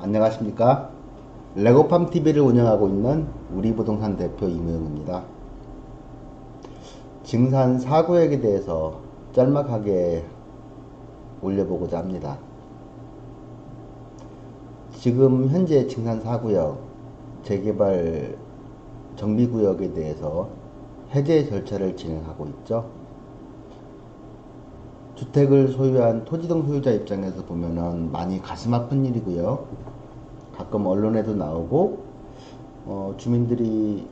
안녕하십니까? 레고팜TV를 운영하고 있는 우리부동산 대표 이무영입니다. 증산 4구역에 대해서 짤막하게 올려보고자 합니다. 지금 현재 증산 4구역 재개발 정비구역에 대해서 해제 절차를 진행하고 있죠. 주택을 소유한 토지동 소유자 입장에서 보면은 많이 가슴 아픈 일이고요. 가끔 언론에도 나오고 주민들이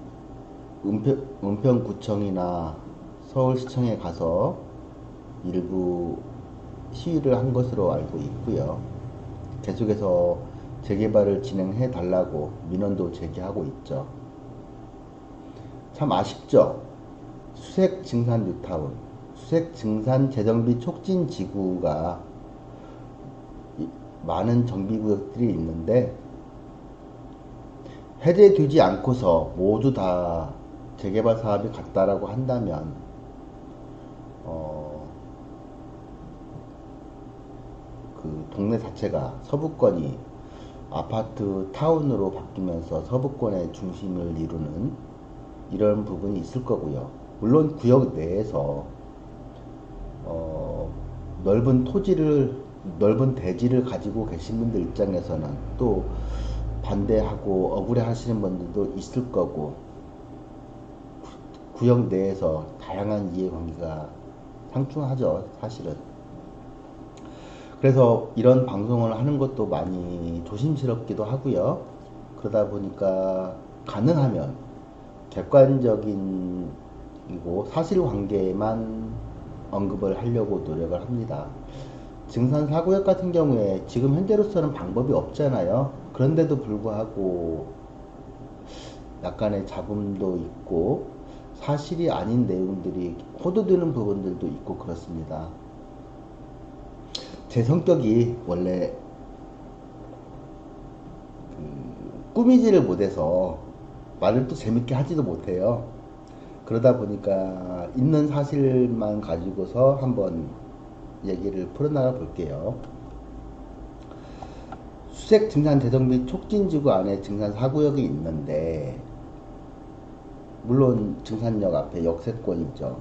은평구청이나 서울시청에 가서 일부 시위를 한 것으로 알고 있고요. 계속해서 재개발을 진행해 달라고 민원도 제기하고 있죠. 참 아쉽죠. 수색 증산 뉴타운, 수색 증산 재정비 촉진 지구가 많은 정비구역들이 있는데 해제되지 않고서 모두 다 재개발 사업이 갔다라고 한다면 그 동네 자체가 서부권이 아파트 타운으로 바뀌면서 서부권의 중심을 이루는 이런 부분이 있을 거고요. 물론 구역 내에서 넓은 토지를 넓은 대지를 가지고 계신 분들 입장에서는 또 반대하고 억울해 하시는 분들도 있을 거고, 구역 내에서 다양한 이해관계가 상충하죠, 사실은. 그래서 이런 방송을 하는 것도 많이 조심스럽기도 하고요. 그러다 보니까 가능하면 객관적인 이고 사실관계만 언급을 하려고 노력을 합니다. 증산 4구역 같은 경우에 지금 현재로서는 방법이 없잖아요. 그런데도 불구하고 약간의 잡음도 있고 사실이 아닌 내용들이 호도되는 부분들도 있고 그렇습니다. 제 성격이 원래 꾸미지를 못해서 말을 또 재밌게 하지도 못해요. 그러다 보니까 있는 사실만 가지고서 한번 얘기를 풀어나가 볼게요. 수색 증산 재정비 촉진지구 안에 증산 4구역이 있는데, 물론 증산역 앞에 역세권이죠.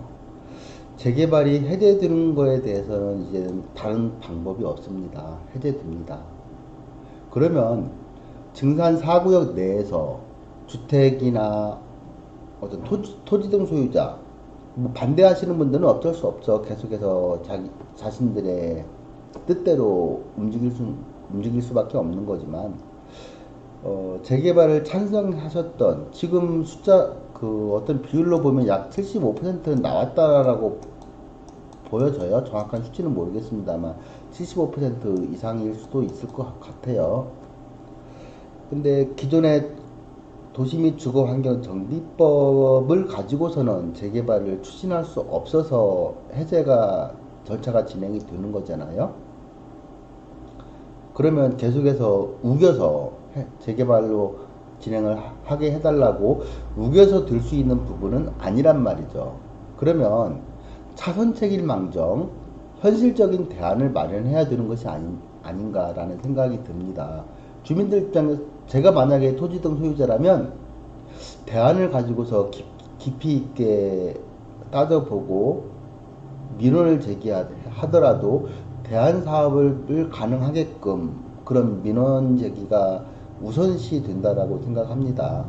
재개발이 해제되는 거에 대해서는 이제 다른 방법이 없습니다. 해제됩니다. 그러면 증산 4구역 내에서 주택이나 어떤 토지등 소유자, 뭐 반대하시는 분들은 어쩔 수 없죠. 계속해서 자신들의 뜻대로 움직일 수밖에 없는 거지만, 재개발을 찬성하셨던, 지금 숫자, 어떤 비율로 보면 약 75%는 나왔다라고 보여져요. 정확한 수치는 모르겠습니다만, 75% 이상일 수도 있을 것 같아요. 근데 기존의 도시 및 주거 환경 정비법을 가지고서는 재개발을 추진할 수 없어서 절차가 진행이 되는 거잖아요. 그러면 계속해서 우겨서 재개발로 진행을 하게 해달라고 우겨서 들 수 있는 부분은 아니란 말이죠. 그러면 차선책일망정 현실적인 대안을 마련해야 되는 것이 아닌가라는 생각이 듭니다. 주민들 입장에서 제가 만약에 토지 등 소유자라면 대안을 가지고서 깊이 있게 따져보고 민원을 제기하더라도 대안 사업을 가능하게끔 그런 민원 제기가 우선시 된다라고 생각합니다.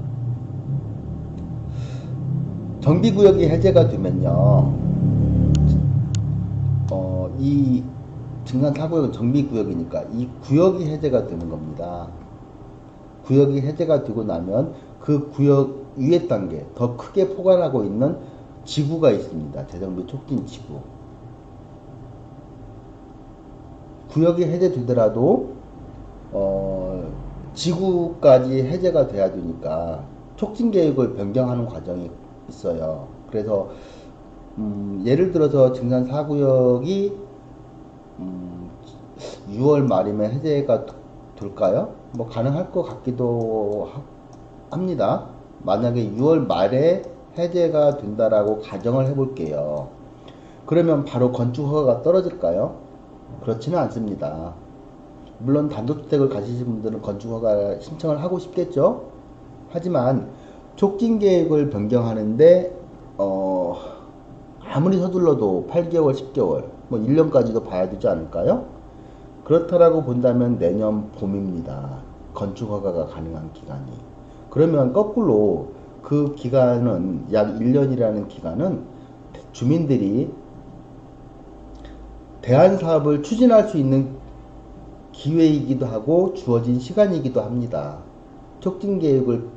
정비구역이 해제가 되면요, 이 증산 4구역은 정비구역이니까 이 구역이 해제가 되는 겁니다. 구역이 해제가 되고 나면 그 구역 위에 단계 더 크게 포괄하고 있는 지구가 있습니다. 재정비 촉진 지구. 구역이 해제되더라도 지구까지 해제가 돼야 되니까 촉진 계획을 변경하는 과정이 있어요. 그래서 예를 들어서 증산 4구역이 6월 말이면 해제가 될까요? 뭐 가능할 것 같기도 합니다. 만약에 6월 말에 해제가 된다라고 가정을 해볼게요. 그러면 바로 건축 허가가 떨어질까요? 그렇지는 않습니다. 물론 단독주택을 가지신 분들은 건축허가 신청을 하고 싶겠죠. 하지만 촉진계획을 변경하는데 아무리 서둘러도 8개월, 10개월, 뭐 1년까지도 봐야 되지 않을까요? 그렇다라고 본다면 내년 봄입니다. 건축허가가 가능한 기간이. 그러면 거꾸로 그 기간은 약 1년이라는 기간은 주민들이 대안사업을 추진할 수 있는 기회이기도 하고 주어진 시간이기도 합니다. 촉진계획을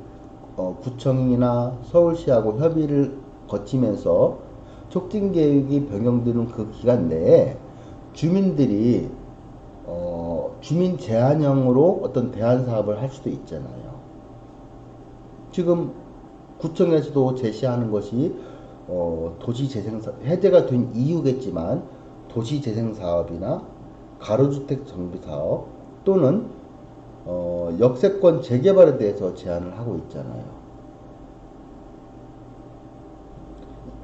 구청이나 서울시하고 협의를 거치면서 촉진계획이 변경되는 그 기간 내에 주민들이 주민 제한형으로 어떤 대안사업을 할 수도 있잖아요. 지금 구청에서도 제시하는 것이 도시재생사 해제가 된 이유겠지만 도시재생사업이나 가로주택 정비사업 또는 역세권 재개발에 대해서 제안을 하고 있잖아요.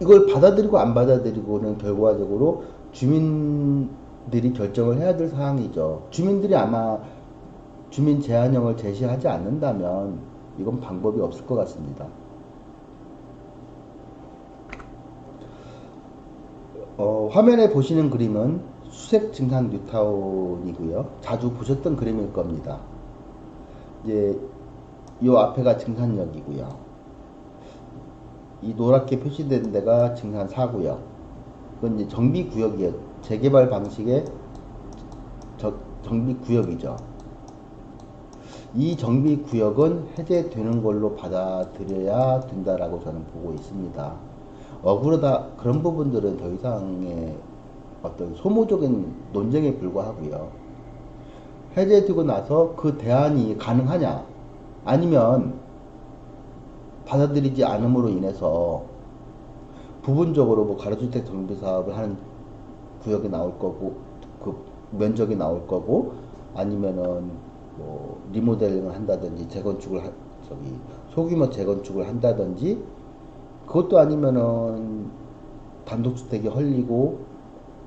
이걸 받아들이고 안 받아들이고는 결과적으로 주민들이 결정을 해야 될 사항이죠. 주민들이 아마 주민 제한형을 제시하지 않는다면 이건 방법이 없을 것 같습니다. 화면에 보시는 그림은 수색 증산 뉴타운이고요. 자주 보셨던 그림일 겁니다. 이제 요 앞에가 증산역이고요. 이 노랗게 표시된 데가 증산 4구역. 그건 이제 정비구역이에요. 재개발 방식의 정비구역이죠. 이 정비구역은 해제되는 걸로 받아들여야 된다라고 저는 보고 있습니다. 억울하다 그런 부분들은 더 이상의 어떤 소모적인 논쟁에 불과하고요. 해제되고 나서 그 대안이 가능하냐 아니면 받아들이지 않음으로 인해서 부분적으로 뭐 가로주택 정비 사업을 하는 구역이 나올 거고 그 면적이 나올 거고 아니면은 뭐 리모델링을 한다든지 소규모 재건축을 한다든지 그것도 아니면은 단독주택이 헐리고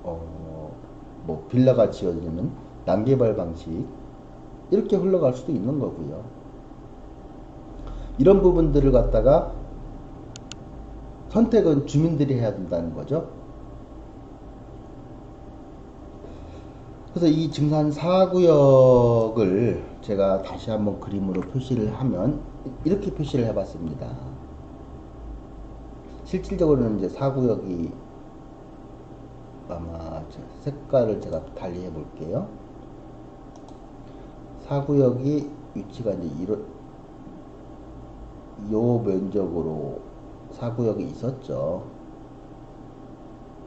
뭐 빌라가 지어지는 난개발 방식 이렇게 흘러갈 수도 있는 거고요. 이런 부분들을 갖다가 선택은 주민들이 해야 된다는 거죠. 그래서 이 증산 4구역을 제가 다시 한번 그림으로 표시를 하면 이렇게 표시를 해봤습니다. 실질적으로는 이제 4구역이 아마 색깔을 제가 달리 해볼게요. 4구역이 위치가 이제 요 면적으로 4구역이 있었죠.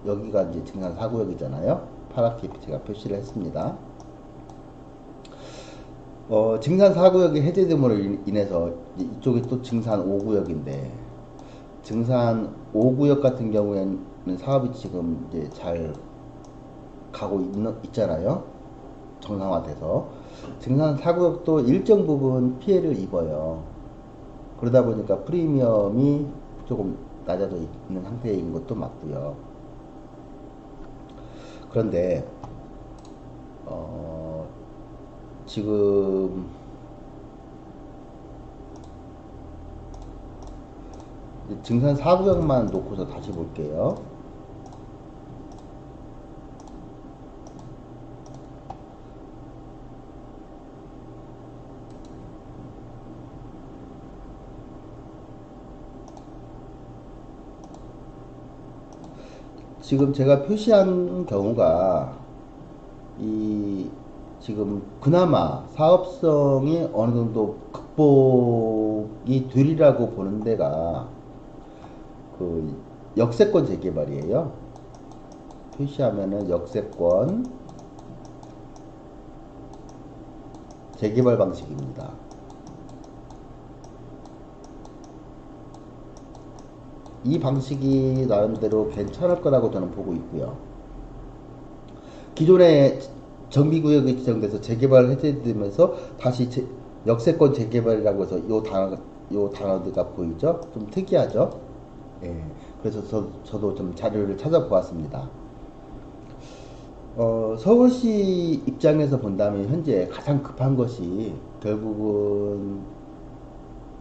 여기가 이제 증산 4구역이잖아요. 파랗게 제가 표시를 했습니다. 증산 4구역이 해제됨으로 인해서 이쪽이 또 증산 5구역인데 증산 5구역 같은 경우에는 사업이 지금 이제 잘 가고 있잖아요. 정상화돼서 증산 4구역도 일정 부분 피해를 입어요. 그러다 보니까 프리미엄이 조금 낮아져 있는 상태인 것도 맞고요. 그런데 지금 증산 4구역만 놓고서 다시 볼게요. 지금 제가 표시한 경우가 지금 그나마 사업성이 어느 정도 극복이 되리라고 보는 데가 그 역세권 재개발이에요. 표시하면은 역세권 재개발 방식입니다. 이 방식이 나름대로 괜찮을 거라고 저는 보고 있고요. 기존의 정비구역이 지정돼서 재개발 해제되면서 다시 역세권 재개발이라고 해서 요 단어가 보이죠? 좀 특이하죠? 예. 그래서 저도 좀 자료를 찾아보았습니다. 서울시 입장에서 본다면 현재 가장 급한 것이 결국은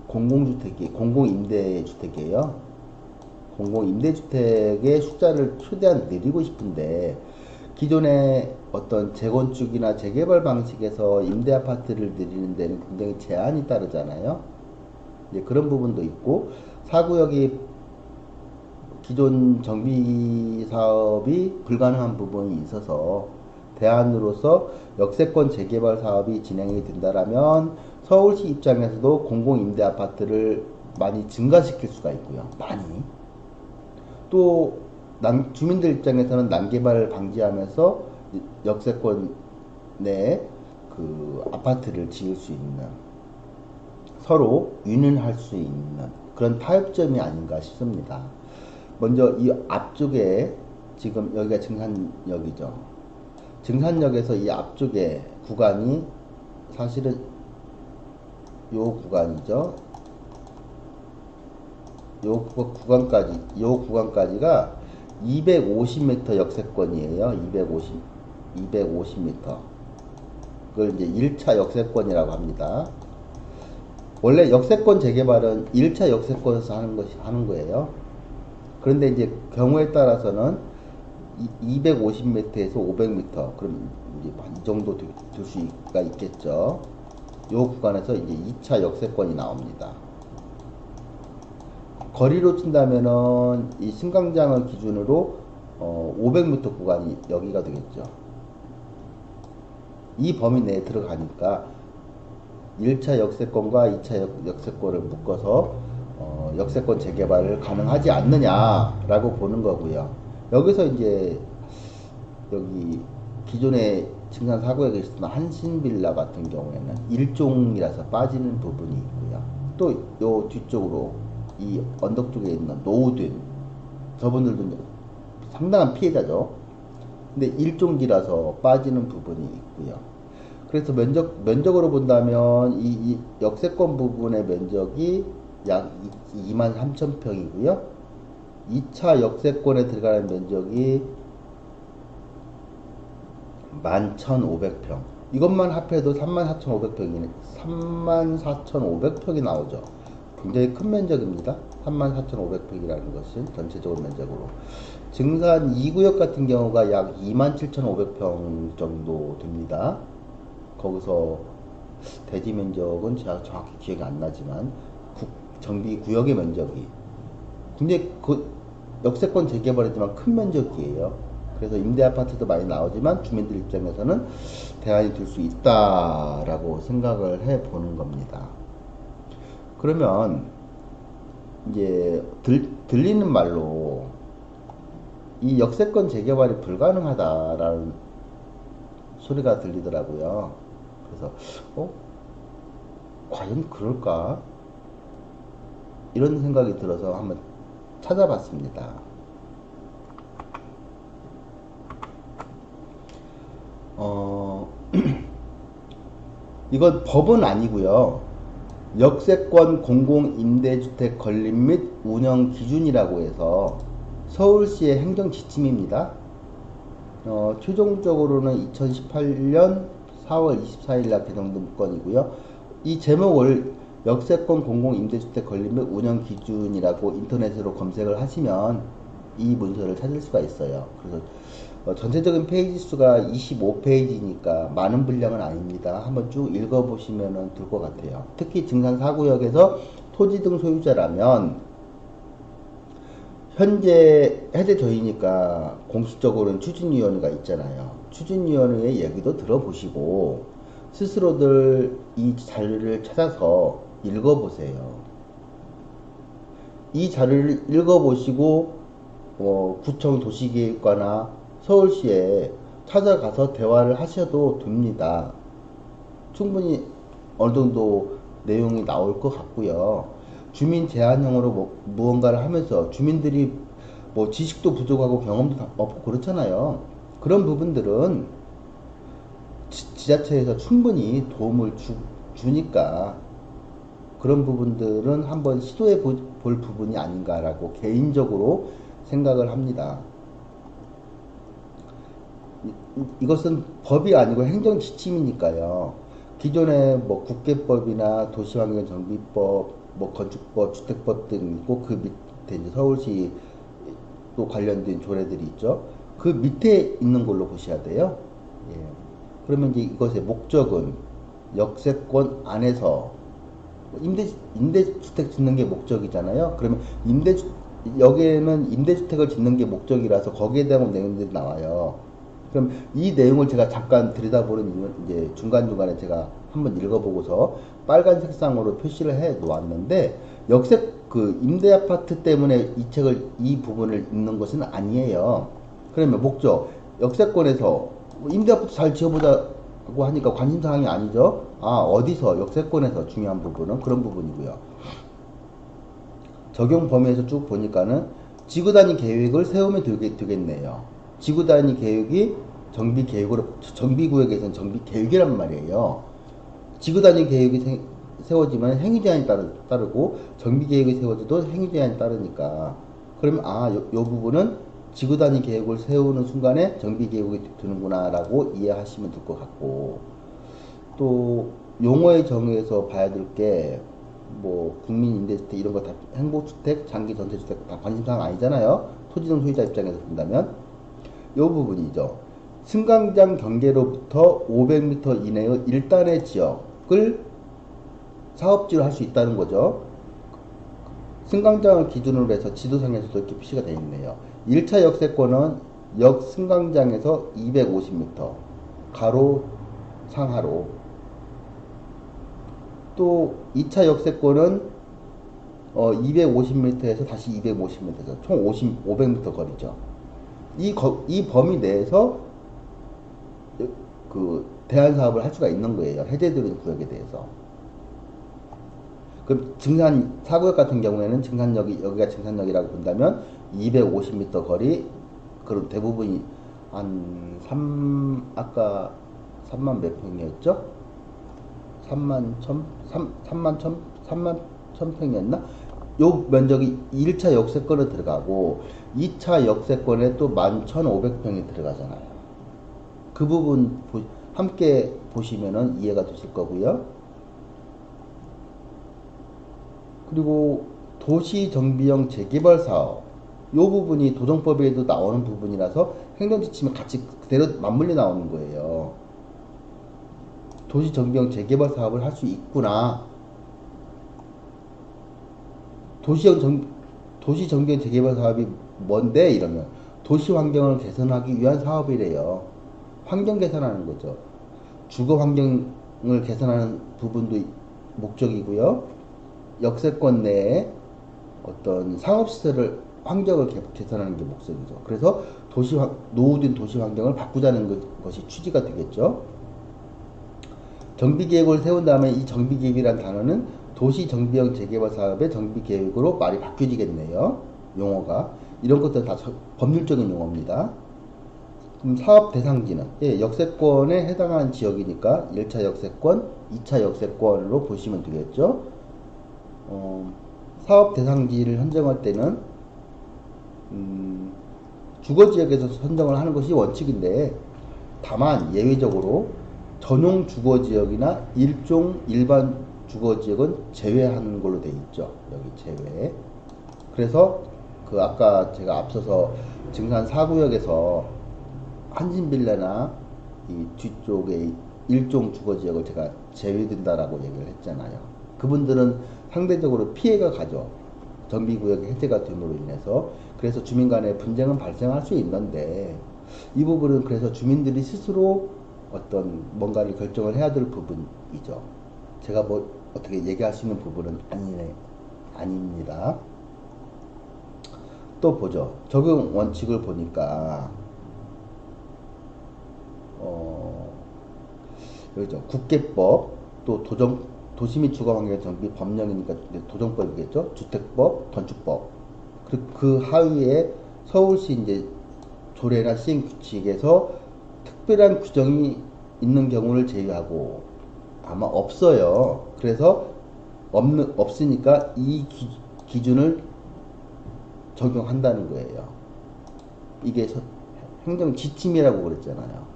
공공임대주택이에요. 공공임대주택의 숫자를 최대한 늘리고 싶은데 기존의 어떤 재건축이나 재개발 방식에서 임대 아파트를 늘리는 데는 굉장히 제한이 따르잖아요. 이제 그런 부분도 있고 사구역이 기존 정비 사업이 불가능한 부분이 있어서 대안으로서 역세권 재개발 사업이 진행이 된다라면 서울시 입장에서도 공공임대 아파트를 많이 증가시킬 수가 있고요. 많이. 또 주민들 입장에서는 난개발을 방지하면서 역세권 내에 그 아파트를 지을 수 있는 서로 윈윈할 수 있는 그런 타협점이 아닌가 싶습니다. 먼저 이 앞쪽에 지금 여기가 증산역이죠. 증산역에서 이 앞쪽에 구간이 사실은 요 구간이죠. 요 구간까지가 250m 역세권이에요. 250m. 그걸 이제 1차 역세권이라고 합니다. 원래 역세권 재개발은 1차 역세권에서 하는 거예요. 그런데 이제 경우에 따라서는 250m에서 500m, 그럼 이제 이 정도 될 수가 있겠죠. 요 구간에서 이제 2차 역세권이 나옵니다. 거리로 친다면은 이 신광장을 기준으로 500m 구간이 여기가 되겠죠. 이 범위 내에 들어가니까 1차 역세권과 2차 역세권을 묶어서 역세권 재개발을 가능하지 않느냐라고 보는 거고요. 여기서 이제 여기 기존의 증산 사구역에 있었던 한신빌라 같은 경우에는 일종이라서 빠지는 부분이 있고요. 또 요 뒤쪽으로 이 언덕 쪽에 있는 노후된 저분들도 상당한 피해자죠. 근데 일종지라서 빠지는 부분이 있고요. 그래서 면적으로 본다면 이 역세권 부분의 면적이 약 23,000평이고요. 2차 역세권에 들어가는 면적이 11,500평. 이것만 합해도 34,500평이 나오죠. 굉장히 큰 면적입니다. 34,500평이라는 것은 전체적으로 면적으로. 증산 2구역 같은 경우가 약 27,500평 정도 됩니다. 거기서 대지 면적은 제가 정확히 기억이 안 나지만 정비 구역의 면적이 근데 그 역세권 재개발이지만 큰 면적이에요. 그래서 임대 아파트도 많이 나오지만 주민들 입장에서는 대안이 될 수 있다라고 생각을 해 보는 겁니다. 그러면 이제 들리는 말로 이 역세권 재개발이 불가능하다라는 소리가 들리더라고요. 그래서 과연 그럴까? 이런 생각이 들어서 한번 찾아봤습니다. 이건 법은 아니고요. 역세권 공공임대주택 건립 및 운영 기준이라고 해서 서울시의 행정 지침입니다. 최종적으로는 2018년 4월 24일 날 개정된 문건이고요. 이 제목을 역세권 공공임대주택 건립 및 운영 기준이라고 인터넷으로 검색을 하시면 이 문서를 찾을 수가 있어요. 그래서 전체적인 페이지 수가 25페이지니까 많은 분량은 아닙니다. 한번 쭉 읽어보시면 될 것 같아요. 특히 증산 4구역에서 토지 등 소유자라면 현재 해제저희니까 공식적으로는 추진위원회가 있잖아요. 추진위원회의 얘기도 들어보시고 스스로들 이 자료를 찾아서 읽어보세요. 이 자료를 읽어보시고 구청 도시계획과나 서울시에 찾아가서 대화를 하셔도 됩니다. 충분히 어느 정도 내용이 나올 것 같고요. 주민 제한형으로 무언가를 하면서 주민들이 지식도 부족하고 경험도 없고 그렇잖아요. 그런 부분들은 지자체에서 충분히 도움을 주니까 그런 부분들은 한번 시도해 볼 부분이 아닌가라고 개인적으로 생각을 합니다. 이것은 법이 아니고 행정 지침이니까요. 기존에 뭐 국계법이나 도시환경정비법, 뭐 건축법, 주택법 등 있고 그 밑에 이제 서울시 또 관련된 조례들이 있죠. 그 밑에 있는 걸로 보셔야 돼요. 예. 그러면 이제 이것의 목적은 역세권 안에서 임대주택 짓는 게 목적이잖아요. 그러면 여기에는 임대주택을 짓는 게 목적이라서 거기에 대한 내용들이 나와요. 그럼 이 내용을 제가 잠깐 들여다보는 이유는 이제 중간중간에 제가 한번 읽어보고서 빨간 색상으로 표시를 해 놓았는데 임대 아파트 때문에 이 부분을 읽는 것은 아니에요. 그러면 목적, 역세권에서 임대 아파트 잘 지어보자고 하니까 관심사항이 아니죠. 어디서, 역세권에서 중요한 부분은 그런 부분이고요. 적용 범위에서 쭉 보니까는 지구 단위 계획을 세우면 되겠네요. 지구 단위 계획이 정비 계획으로, 정비 구역에서는 정비 계획이란 말이에요. 지구 단위 계획이 세워지면 행위 제한이 따르고 정비 계획이 세워져도 행위 제한이 따르니까, 그러면 요 부분은 지구 단위 계획을 세우는 순간에 정비 계획이 드는구나라고 이해하시면 될 것 같고, 또 용어의 정의에서 봐야 될 게 뭐 국민 임대주택 이런 거 다 행복주택, 장기 전세주택 다 관심사항 아니잖아요. 토지등 소유자 입장에서 본다면 요 부분이죠. 승강장 경계로부터 500m 이내의 일단의 지역을 사업지로 할 수 있다는 거죠. 승강장을 기준으로 해서 지도상에서도 이렇게 표시가 되어 있네요. 1차 역세권은 역 승강장에서 250m 가로 상하로, 또 2차 역세권은 250m에서 다시 250m에서 총 500m 거리죠. 이 범위 내에서 그 대안 사업을 할 수가 있는 거예요. 해제되는 구역에 대해서. 그럼 사구역 같은 경우에는 여기가 증산역이라고 본다면 250m 거리, 그럼 대부분이 아까 3만 몇 평이었죠? 3만 1000평이었나? 요 면적이 1차 역세권에 들어가고 2차 역세권에 또 11,500평이 들어가잖아요. 그 부분 함께 보시면은 이해가 되실 거고요. 그리고 도시정비형 재개발 사업, 요 부분이 도정법에도 나오는 부분이라서 행정지침에 같이 그대로 맞물려 나오는 거예요. 도시정비형 재개발 사업을 할 수 있구나. 도시정비형 재개발 사업이 뭔데? 이러면 도시 환경을 개선하기 위한 사업이래요. 환경 개선하는 거죠. 주거 환경을 개선하는 부분도 목적이고요. 역세권 내에 어떤 상업시설을 환경을 개선하는 게 목적이죠. 그래서 노후된 도시 환경을 바꾸자는 것이 취지가 되겠죠. 정비계획을 세운 다음에 이 정비계획이라는 단어는 도시정비형 재개발 사업의 정비계획으로 말이 바뀌어지겠네요. 용어가. 이런 것들은 다 법률적인 용어입니다. 그럼 사업 대상지는 역세권에 해당하는 지역이니까 1차 역세권, 2차 역세권으로 보시면 되겠죠. 사업 대상지를 선정할 때는 주거지역에서 선정을 하는 것이 원칙인데, 다만 예외적으로 전용 주거지역이나 일반 주거지역은 제외하는 걸로 되어 있죠. 여기 제외. 그래서 아까 제가 앞서서 증산 4구역에서 한진빌라나 이 뒤쪽에 일종 주거지역을 제가 제외된다라고 얘기를 했잖아요. 그분들은 상대적으로 피해가 가죠. 정비구역이 해제가 됨으로 인해서. 그래서 주민 간의 분쟁은 발생할 수 있는데, 이 부분은 그래서 주민들이 스스로 어떤 뭔가를 결정을 해야 될 부분이죠. 제가 뭐 어떻게 얘기할 수 있는 부분은 아닙니다. 또 보죠. 적용 원칙을 보니까 여기죠. 국계법, 또 도시 및 주거환경 정비 법령이니까 도정법이겠죠. 주택법, 건축법. 그 하위에 서울시 이제 조례나 시행규칙에서 특별한 규정이 있는 경우를 제외하고 아마 없어요. 그래서 없으니까 이 기준을 적용한다는 거예요. 이게 행정 지침이라고 그랬잖아요.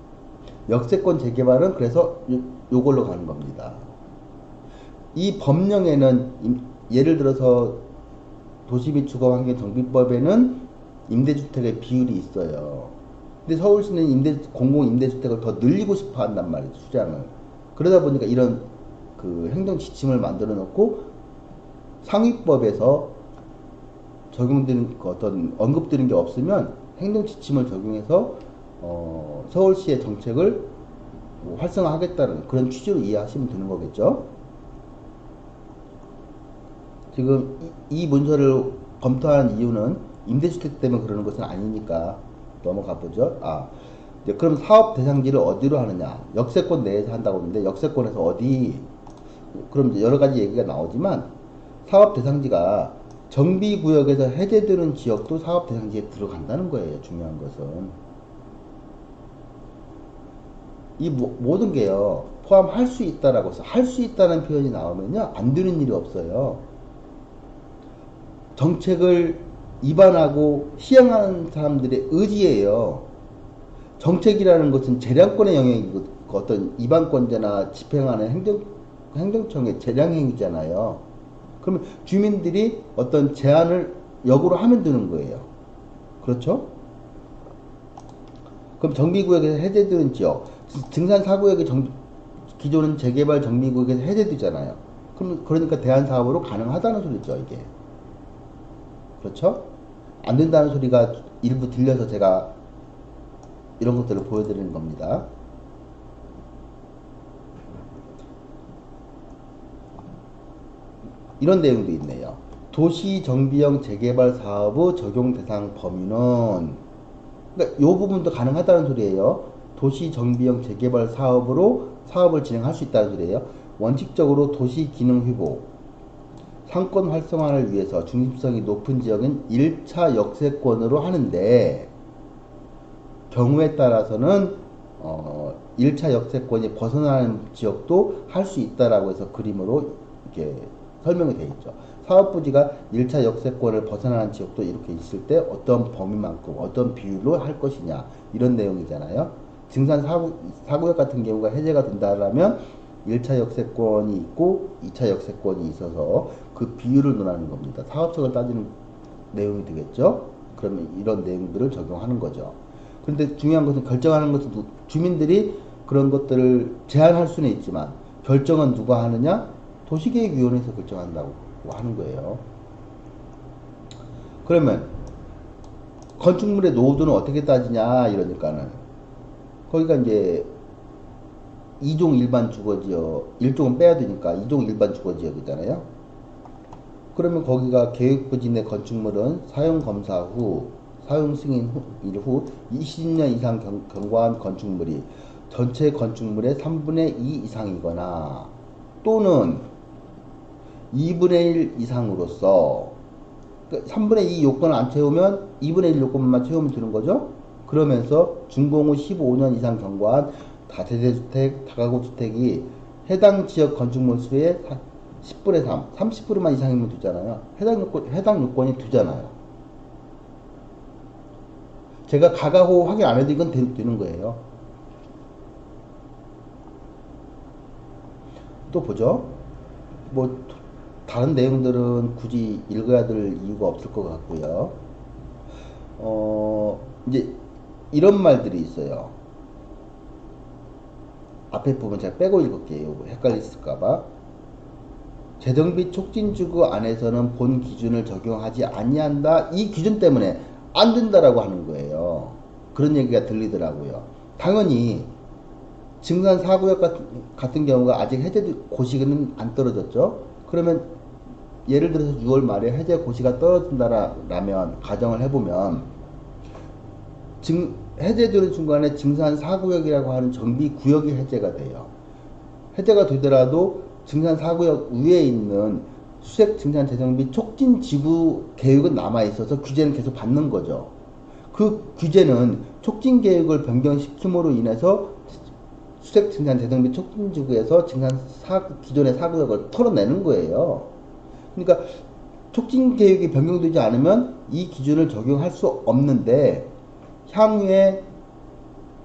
역세권 재개발은 그래서 요걸로 가는 겁니다. 이 법령에는 예를 들어서 도시 및 주거환경정비법에는 임대주택의 비율이 있어요. 근데 서울시는 공공임대주택을 더 늘리고 싶어 한단 말이에요, 수량을. 그러다 보니까 이런 그 행정 지침을 만들어 놓고 상위법에서 적용되는 어떤 언급되는 게 없으면 행정 지침을 적용해서 서울시의 정책을 뭐 활성화하겠다는 그런 취지로 이해하시면 되는 거겠죠. 지금 이 문서를 검토하는 이유는 임대주택 때문에 그러는 것은 아니니까 넘어가 보죠. 이제 그럼 사업 대상지를 어디로 하느냐? 역세권 내에서 한다고 하는데 역세권에서 어디? 그럼 이제 여러 가지 얘기가 나오지만 사업 대상지가 정비구역에서 해제되는 지역도 사업 대상지에 들어간다는 거예요. 중요한 것은 이 모든 게요 포함할 수 있다라고 해서 할 수 있다는 표현이 나오면요 안 되는 일이 없어요. 정책을 입안하고 시행하는 사람들의 의지예요. 정책이라는 것은 재량권의 영역이고 어떤 입안권자나 집행하는 행정청의 재량행위잖아요. 그러면 주민들이 어떤 제안을 역으로 하면 되는 거예요. 그렇죠? 그럼 정비구역에서 해제되는 지역, 증산 4구역이 기존은 재개발 정비구역에서 해제되잖아요. 그러니까 대안사업으로 가능하다는 소리죠, 이게. 그렇죠? 안 된다는 소리가 일부 들려서 제가 이런 것들을 보여드리는 겁니다. 이런 내용도 있네요. 도시정비형 재개발 사업의 적용 대상 범위는 그러니까 이 부분도 가능하다는 소리예요. 도시정비형 재개발 사업으로 사업을 진행할 수 있다는 소리예요. 원칙적으로 도시기능 회복, 상권 활성화를 위해서 중립성이 높은 지역은 1차 역세권으로 하는데 경우에 따라서는 1차 역세권이 벗어나는 지역도 할 수 있다라고 해서 그림으로 이렇게 설명이 되어 있죠. 사업부지가 1차 역세권을 벗어나는 지역도 이렇게 있을 때 어떤 범위만큼 어떤 비율로 할 것이냐 이런 내용이잖아요. 증산 4구역 같은 경우가 해제가 된다라면 1차 역세권이 있고 2차 역세권이 있어서 그 비율을 논하는 겁니다. 사업성을 따지는 내용이 되겠죠. 그러면 이런 내용들을 적용하는 거죠. 그런데 중요한 것은 결정하는 것은 주민들이 그런 것들을 제한할 수는 있지만 결정은 누가 하느냐? 도시계획위원회에서 결정한다고 하는 거예요. 그러면 건축물의 노후도는 어떻게 따지냐 이러니까는 거기가 이제 2종 일반 주거지역 1종은 빼야 되니까 2종 일반 주거지역이잖아요. 그러면 거기가 계획부지 내 건축물은 사용검사 후 사용 승인 후 20년 이상 경과한 건축물이 전체 건축물의 3분의 2 이상이거나 또는 2분의 1 이상으로서 3분의 2 요건을 안 채우면 2분의 1 요건만 채우면 되는 거죠. 그러면서 준공 후 15년 이상 경과한 다세대주택, 다가구주택이 해당 지역 건축물 수의 10분의 3, 30%만 이상이면 되잖아요. 해당 요건이 되잖아요. 제가 가가호 확인 안 해도 이건 되는 거예요. 또 보죠. 뭐 다른 내용들은 굳이 읽어야 될 이유가 없을 것 같고요. 이제 이런 말들이 있어요. 앞에 부분 제가 빼고 읽을게요. 헷갈렸을까봐. 재정비 촉진주거 안에서는 본 기준을 적용하지 아니한다. 이 기준 때문에 안 된다라고 하는 거예요. 그런 얘기가 들리더라고요. 당연히 증산 4구역 같은 경우가 아직 해제 고시는 안 떨어졌죠. 그러면 예를 들어서 6월 말에 해제 고시가 떨어진다라면 가정을 해보면 해제되는 순간에 증산 4구역이라고 하는 정비구역이 해제가 돼요. 해제가 되더라도 증산 4구역 위에 있는 수색 증산 재정비 촉진 지구 계획은 남아있어서 규제는 계속 받는 거죠. 그 규제는 촉진 계획을 변경시킴으로 인해서 수색 증산 재정비 촉진 지구에서 기존의 4구역을 털어내는 거예요. 그러니까 촉진 계획이 변경되지 않으면 이 기준을 적용할 수 없는데 향후에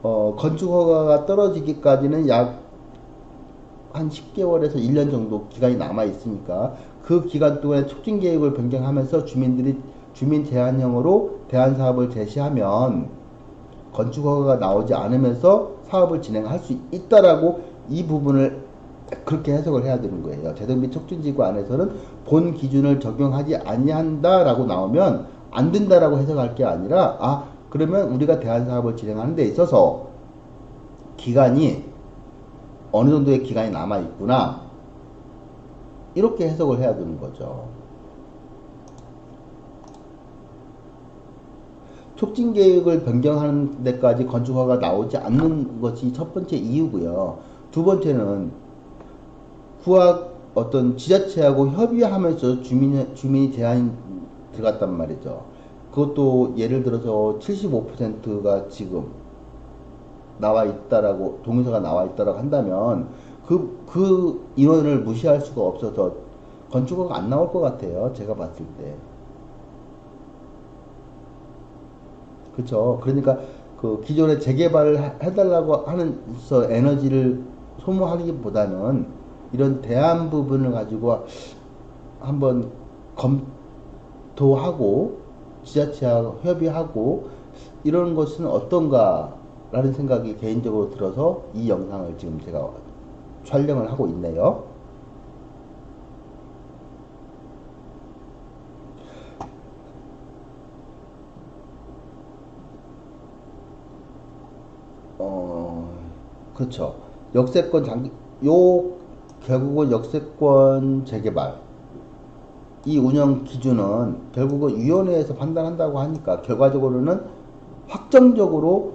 건축 허가가 떨어지기까지는 약 한 10개월에서 1년 정도 기간이 남아 있으니까 그 기간 동안에 촉진 계획을 변경하면서 주민들이 주민 제한형으로 대안 사업을 제시하면 건축 허가가 나오지 않으면서 사업을 진행할 수 있다라고 이 부분을 그렇게 해석을 해야 되는 거예요. 재정비 촉진지구 안에서는 본 기준을 적용하지 아니한다라고 나오면 안 된다라고 해석할 게 아니라 그러면 우리가 대안 사업을 진행하는 데 있어서 기간이 어느 정도의 기간이 남아 있구나 이렇게 해석을 해야 되는 거죠. 촉진 계획을 변경하는 데까지 건축허가 나오지 않는 것이 첫 번째 이유고요. 두 번째는 구와 어떤 지자체하고 협의하면서 주민이 제한이 들어갔단 말이죠. 그것도 예를 들어서 75%가 지금 나와 있다라고 동의서가 나와 있다라고 한다면 그 인원을 무시할 수가 없어서 건축허가 안 나올 것 같아요. 제가 봤을 때. 그쵸. 그러니까 그 기존에 재개발을 해달라고 하면서 에너지를 소모하기보다는 이런 대안 부분을 가지고 한번 검토하고 지자체하고 협의하고 이런 것은 어떤가라는 생각이 개인적으로 들어서 이 영상을 지금 제가 촬영을 하고 있네요. 그렇죠. 역세권 결국은 역세권 재개발 이 운영 기준은 결국은 위원회에서 판단한다고 하니까 결과적으로는 확정적으로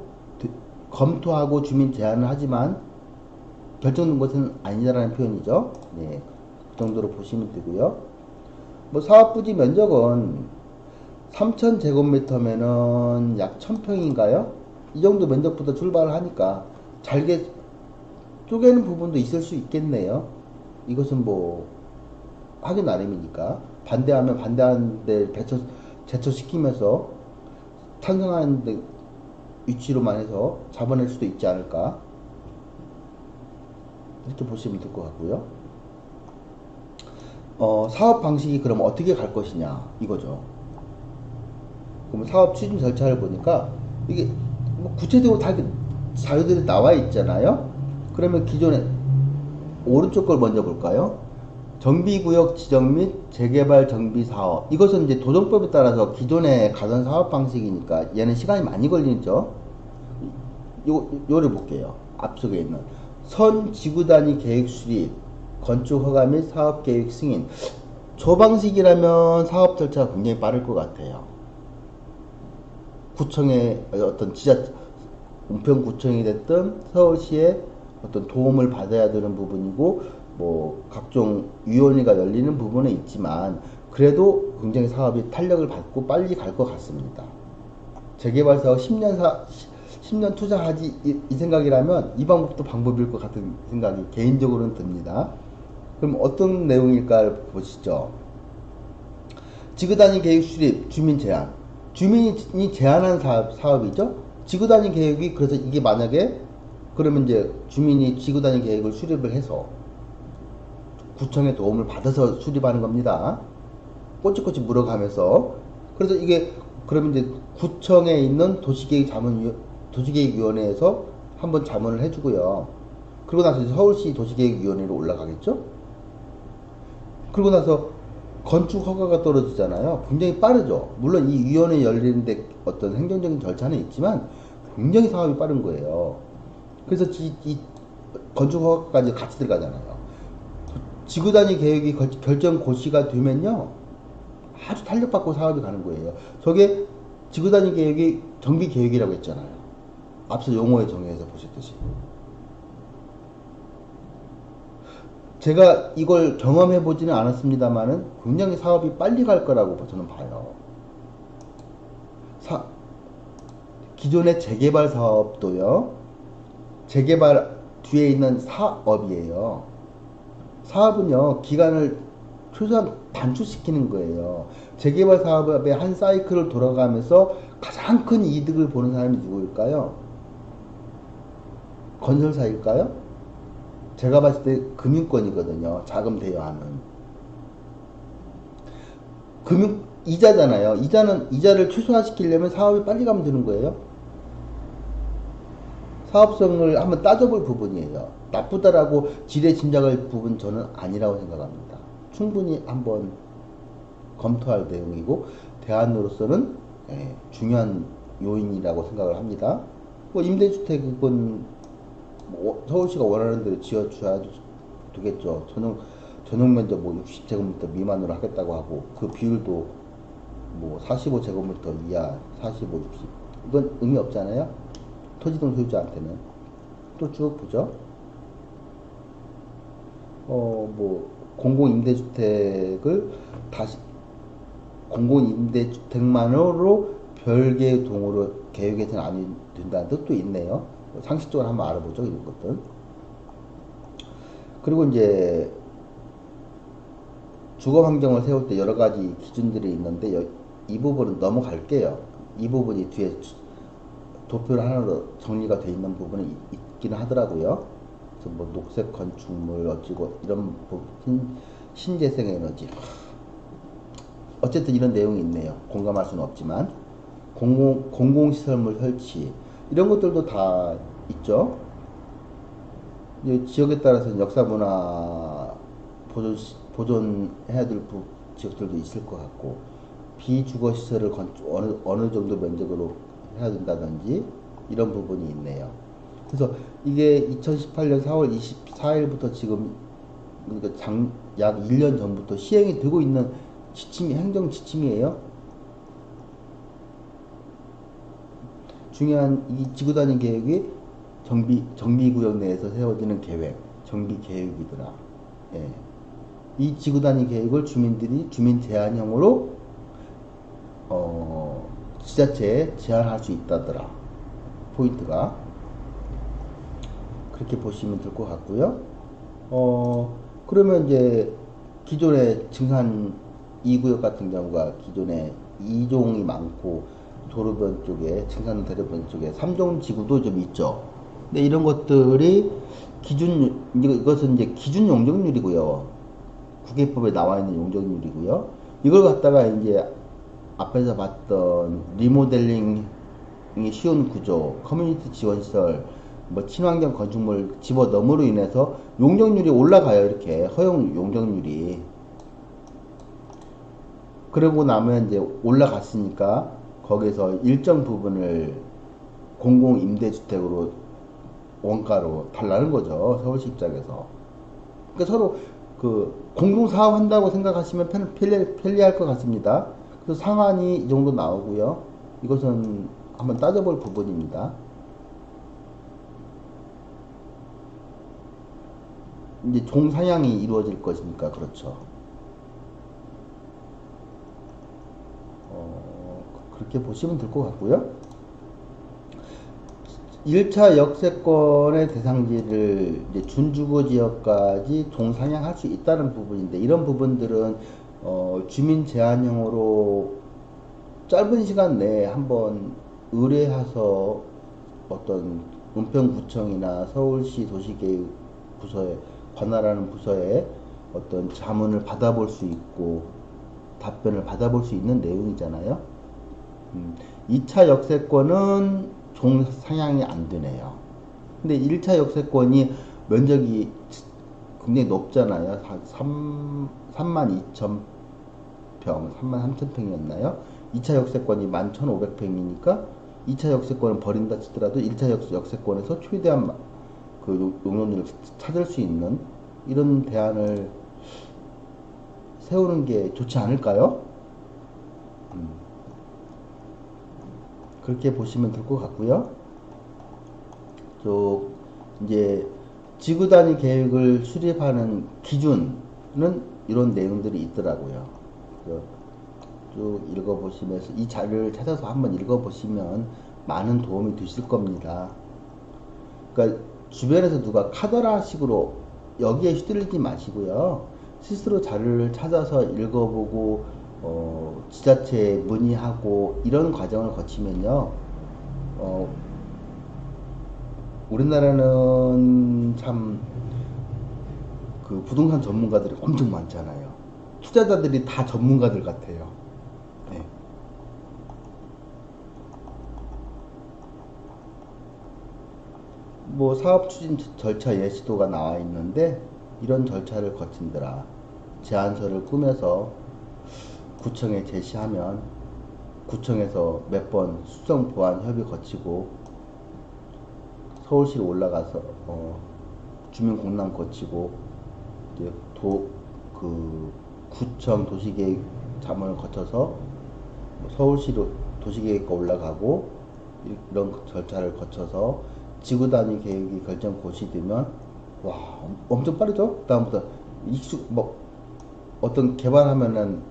검토하고 주민 제안을 하지만 결정된 것은 아니라는 표현이죠. 네, 그 정도로 보시면 되고요. 뭐 사업 부지 면적은 3,000제곱미터면은 약 1,000평인가요? 이 정도 면적부터 출발을 하니까 잘게 쪼개는 부분도 있을 수 있겠네요. 이것은 뭐 하기 나름이니까 반대하면 반대하는데 제초시키면서 찬성하는 데 위치로만 해서 잡아낼 수도 있지 않을까 이렇게 보시면 될 것 같고요. 사업 방식이 그럼 어떻게 갈 것이냐 이거죠. 그럼 사업 추진 절차를 보니까 이게 뭐 구체적으로 다 자료들이 나와 있잖아요. 그러면 기존에 오른쪽 걸 먼저 볼까요? 정비구역 지정 및 재개발 정비 사업. 이것은 이제 도정법에 따라서 기존에 가던 사업 방식이니까 얘는 시간이 많이 걸리죠. 요를 볼게요. 앞쪽에 있는 선 지구 단위 계획 수립, 건축 허가 및 사업 계획 승인. 저 방식이라면 사업 절차가 굉장히 빠를 것 같아요. 구청의 어떤 은평구청이 됐든 서울시의 어떤 도움을 받아야 되는 부분이고 뭐 각종 위원회가 열리는 부분은 있지만 그래도 굉장히 사업이 탄력을 받고 빨리 갈 것 같습니다. 재개발 사업 10년 투자하지 이 생각이라면 이 방법도 방법일 것 같은 생각이 개인적으로는 듭니다. 그럼 어떤 내용일까 보시죠. 지구단위 계획 수립, 주민 제한. 주민이 제안한 사업이죠. 지구단위 계획이 그래서 이게 만약에 그러면 이제 주민이 지구단위 계획을 수립을 해서 구청의 도움을 받아서 수립하는 겁니다. 꼬치꼬치 물어가면서. 그래서 이게 그러면 이제 구청에 있는 도시계획위원회에서 한번 자문을 해주고요. 그러고 나서 이제 서울시 도시계획위원회로 올라가겠죠. 그러고 나서 건축 허가가 떨어지잖아요. 굉장히 빠르죠. 물론 이 위원회 열리는데 어떤 행정적인 절차는 있지만 굉장히 사업이 빠른 거예요. 그래서 이 건축 허가까지 같이 들어가잖아요. 지구단위 계획이 결정 고시가 되면요 아주 탄력받고 사업이 가는 거예요. 저게 지구단위 계획이 정비 계획이라고 했잖아요. 앞서 용어의 정의에서 보셨듯이. 제가 이걸 경험해 보지는 않았습니다만은 굉장히 사업이 빨리 갈 거라고 저는 봐요. 기존의 재개발 사업도요. 재개발 뒤에 있는 사업이에요. 사업은요 기간을 최소한 단축시키는 거예요. 재개발 사업의 한 사이클을 돌아가면서 가장 큰 이득을 보는 사람이 누구일까요? 건설사일까요? 제가 봤을 때 금융권이거든요. 자금 대여하는. 이자잖아요. 이자를 최소화시키려면 사업이 빨리 가면 되는 거예요. 사업성을 한번 따져볼 부분이에요. 나쁘다라고 지레 짐작할 부분 저는 아니라고 생각합니다. 충분히 한번 검토할 내용이고 대안으로서는 중요한 요인이라고 생각을 합니다. 뭐 임대주택은 뭐 서울시가 원하는 대로 지어줘야 되겠죠. 전용 면적 뭐 60제곱미터 미만으로 하겠다고 하고 그 비율도 뭐 45제곱미터 이하 45, 60 이건 의미 없잖아요. 토지동 소유자한테는. 또 쭉 보죠. 뭐 공공임대주택을 다시 공공임대주택만으로 별개의 동으로 계획해서는 안 된다는 뜻도 있네요. 상식적으로 한번 알아보죠, 이런 것들. 그리고 이제 주거 환경을 세울 때 여러 가지 기준들이 있는데 이 부분은 넘어갈게요. 이 부분이 뒤에 도표를 하나로 정리가 되어 있는 부분이 있기는 하더라고요. 그래서 뭐 녹색 건축물 어찌고 이런 신재생 에너지 어쨌든 이런 내용이 있네요. 공감할 수는 없지만 공공시설물 설치 이런 것들도 다 있죠. 지역에 따라서 역사문화 보존해야 될 지역들도 있을 것 같고 비주거시설을 어느 정도 면적으로 해야 된다든지 이런 부분이 있네요. 그래서 이게 2018년 4월 24일부터 지금 그러니까 약 1년 전부터 시행이 되고 있는 행정 지침이에요. 중요한 이 지구단위 계획이 정비구역 내에서 세워지는 계획, 정비 계획이더라. 예. 이 지구단위 계획을 주민들이 주민 제한형으로 지자체에 제한할 수 있다더라. 포인트가 그렇게 보시면 될 것 같고요. 그러면 이제 기존의 증산 2구역 같은 경우가 기존에 2종이 많고 도로변 쪽에 증산 대로변 쪽에 3종 지구도 좀 있죠. 근데 이런 것들이 이것은 이제 기준 용적률이고요. 국외법에 나와 있는 용적률이고요. 이걸 갖다가 이제 앞에서 봤던 리모델링이 쉬운 구조, 커뮤니티 지원시설, 뭐 친환경 건축물 집어넣음으로 인해서 용적률이 올라가요. 이렇게 허용 용적률이. 그러고 나면 이제 올라갔으니까 거기서 일정 부분을 공공임대주택으로 원가로 달라는 거죠. 서울시 입장에서. 그러니까 서로 공동사업 한다고 생각하시면 편리할 것 같습니다. 그래서 상한이 이 정도 나오고요. 이것은 한번 따져볼 부분입니다. 이제 종사양이 이루어질 것이니까 그렇죠. 그렇게 보시면 될 것 같고요. 1차 역세권의 대상지를 이제 준주거 지역까지 종상향할 수 있다는 부분인데 이런 부분들은 주민 제한형으로 짧은 시간 내에 한번 의뢰해서 어떤 은평구청이나 서울시 도시계획 부서에 관할하는 부서에 어떤 자문을 받아볼 수 있고 답변을 받아볼 수 있는 내용이잖아요. 2차 역세권은 종상향이 안 되네요. 근데 1차 역세권이 면적이 굉장히 높잖아요. 3만 2천 평, 3만 3천 평이었나요? 2차 역세권이 11,500평이니까 2차 역세권을 버린다 치더라도 1차 역세권에서 최대한 그 용적률을 찾을 수 있는 이런 대안을 세우는 게 좋지 않을까요? 그렇게 보시면 될 것 같고요. 이제 지구 단위 계획을 수립하는 기준은 이런 내용들이 있더라고요. 쭉 읽어보시면서 이 자료를 찾아서 한번 읽어보시면 많은 도움이 되실 겁니다. 그러니까 주변에서 누가 카더라식으로 여기에 휘둘리지 마시고요. 스스로 자료를 찾아서 읽어보고 지자체에 문의하고 이런 과정을 거치면요. 우리나라는 참 그 부동산 전문가들이 엄청 많잖아요. 투자자들이 다 전문가들 같아요. 네. 뭐 사업 추진 절차 예시도가 나와 있는데 이런 절차를 거친더라. 제안서를 꾸며서 구청에 제시하면 구청에서 몇 번 수정 보완 협의 거치고 서울시로 올라가서 주민공람 거치고 이제 그 구청 도시계획 자문을 거쳐서 뭐 서울시로 도시계획과 올라가고 이런 절차를 거쳐서 지구 단위 계획이 결정 고시되면 와 엄청 빠르죠. 그다음부터 뭐 어떤 개발하면은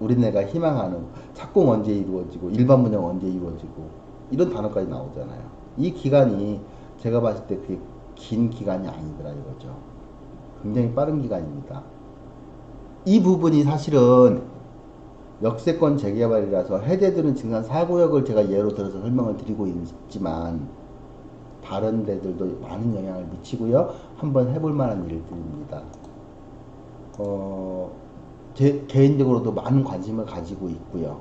우리네가 희망하는 착공 언제 이루어지고 일반 분양 언제 이루어지고 이런 단어까지 나오잖아요. 이 기간이 제가 봤을 때 그게 긴 기간이 아니더라 이거죠. 굉장히 빠른 기간입니다. 이 부분이 사실은 역세권 재개발이라서 해제되는 증산 4구역을 제가 예로 들어서 설명을 드리고 있지만 다른 데들도 많은 영향을 미치고요. 한번 해볼 만한 일들입니다. 제 개인적으로도 많은 관심을 가지고 있고요.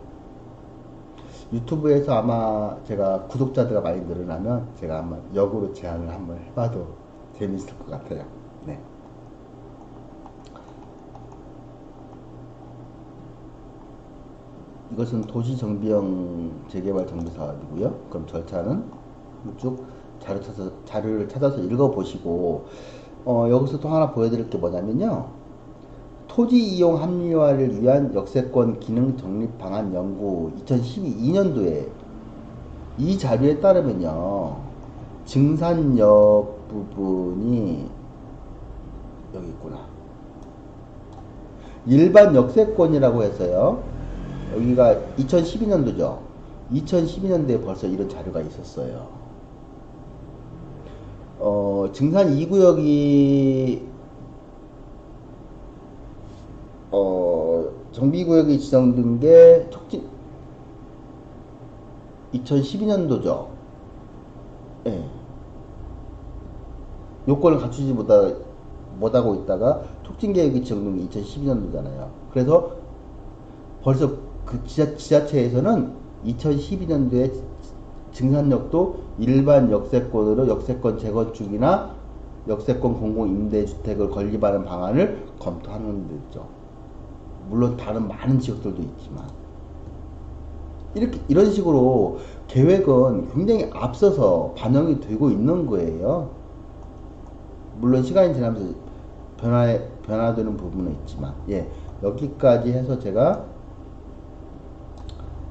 유튜브에서 아마 제가 구독자들가 많이 늘어나면 제가 한번 역으로 제안을 한번 해봐도 재밌을 것 같아요. 네. 이것은 도시정비형 재개발 정비사업이고요. 그럼 절차는 쭉 자료를 찾아서 읽어보시고 여기서 또 하나 보여드릴 게 뭐냐면요. 토지 이용 합리화를 위한 역세권 기능 정립 방안 연구 2012년도에 이 자료에 따르면요. 증산역 부분이 여기 있구나. 일반 역세권이라고 해서요. 여기가 2012년도죠. 2012년도에 벌써 이런 자료가 있었어요. 증산 2구역이 정비구역이 지정된 게 촉진 2012년도죠. 예. 요건을 갖추지 못하고 있다가 촉진계획이 지정된 게 2012년도잖아요. 그래서 벌써 그 지자체에서는 2012년도에 증산역도 일반 역세권으로 역세권 재건축이나 역세권 공공임대주택을 건립하는 방안을 검토하는 데죠. 물론 다른 많은 지역들도 있지만 이런 식으로 계획은 굉장히 앞서서 반영이 되고 있는 거예요. 물론 시간이 지나면서 변화되는 부분은 있지만 예 여기까지 해서 제가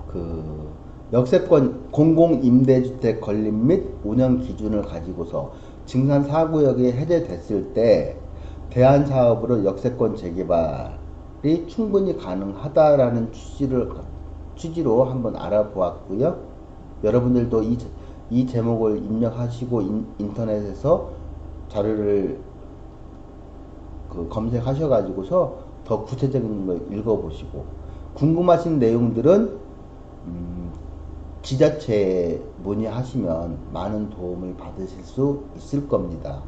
그 역세권 공공임대주택 건립 및 운영 기준을 가지고서 증산 4구역이 해제됐을 때 대안사업으로 역세권 재개발이 충분히 가능하다라는 취지로 한번 알아보았고요. 여러분들도 이 제목을 입력하시고 인터넷에서 자료를 검색하셔가지고서 더 구체적인 걸 읽어보시고 궁금하신 내용들은 지자체에 문의하시면 많은 도움을 받으실 수 있을 겁니다.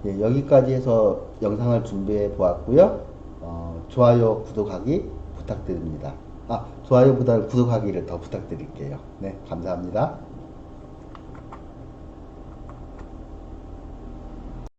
예, 여기까지 해서 영상을 준비해 보았고요. 좋아요, 구독하기 부탁드립니다. 좋아요보다는 구독하기를 더 부탁드릴게요. 네, 감사합니다.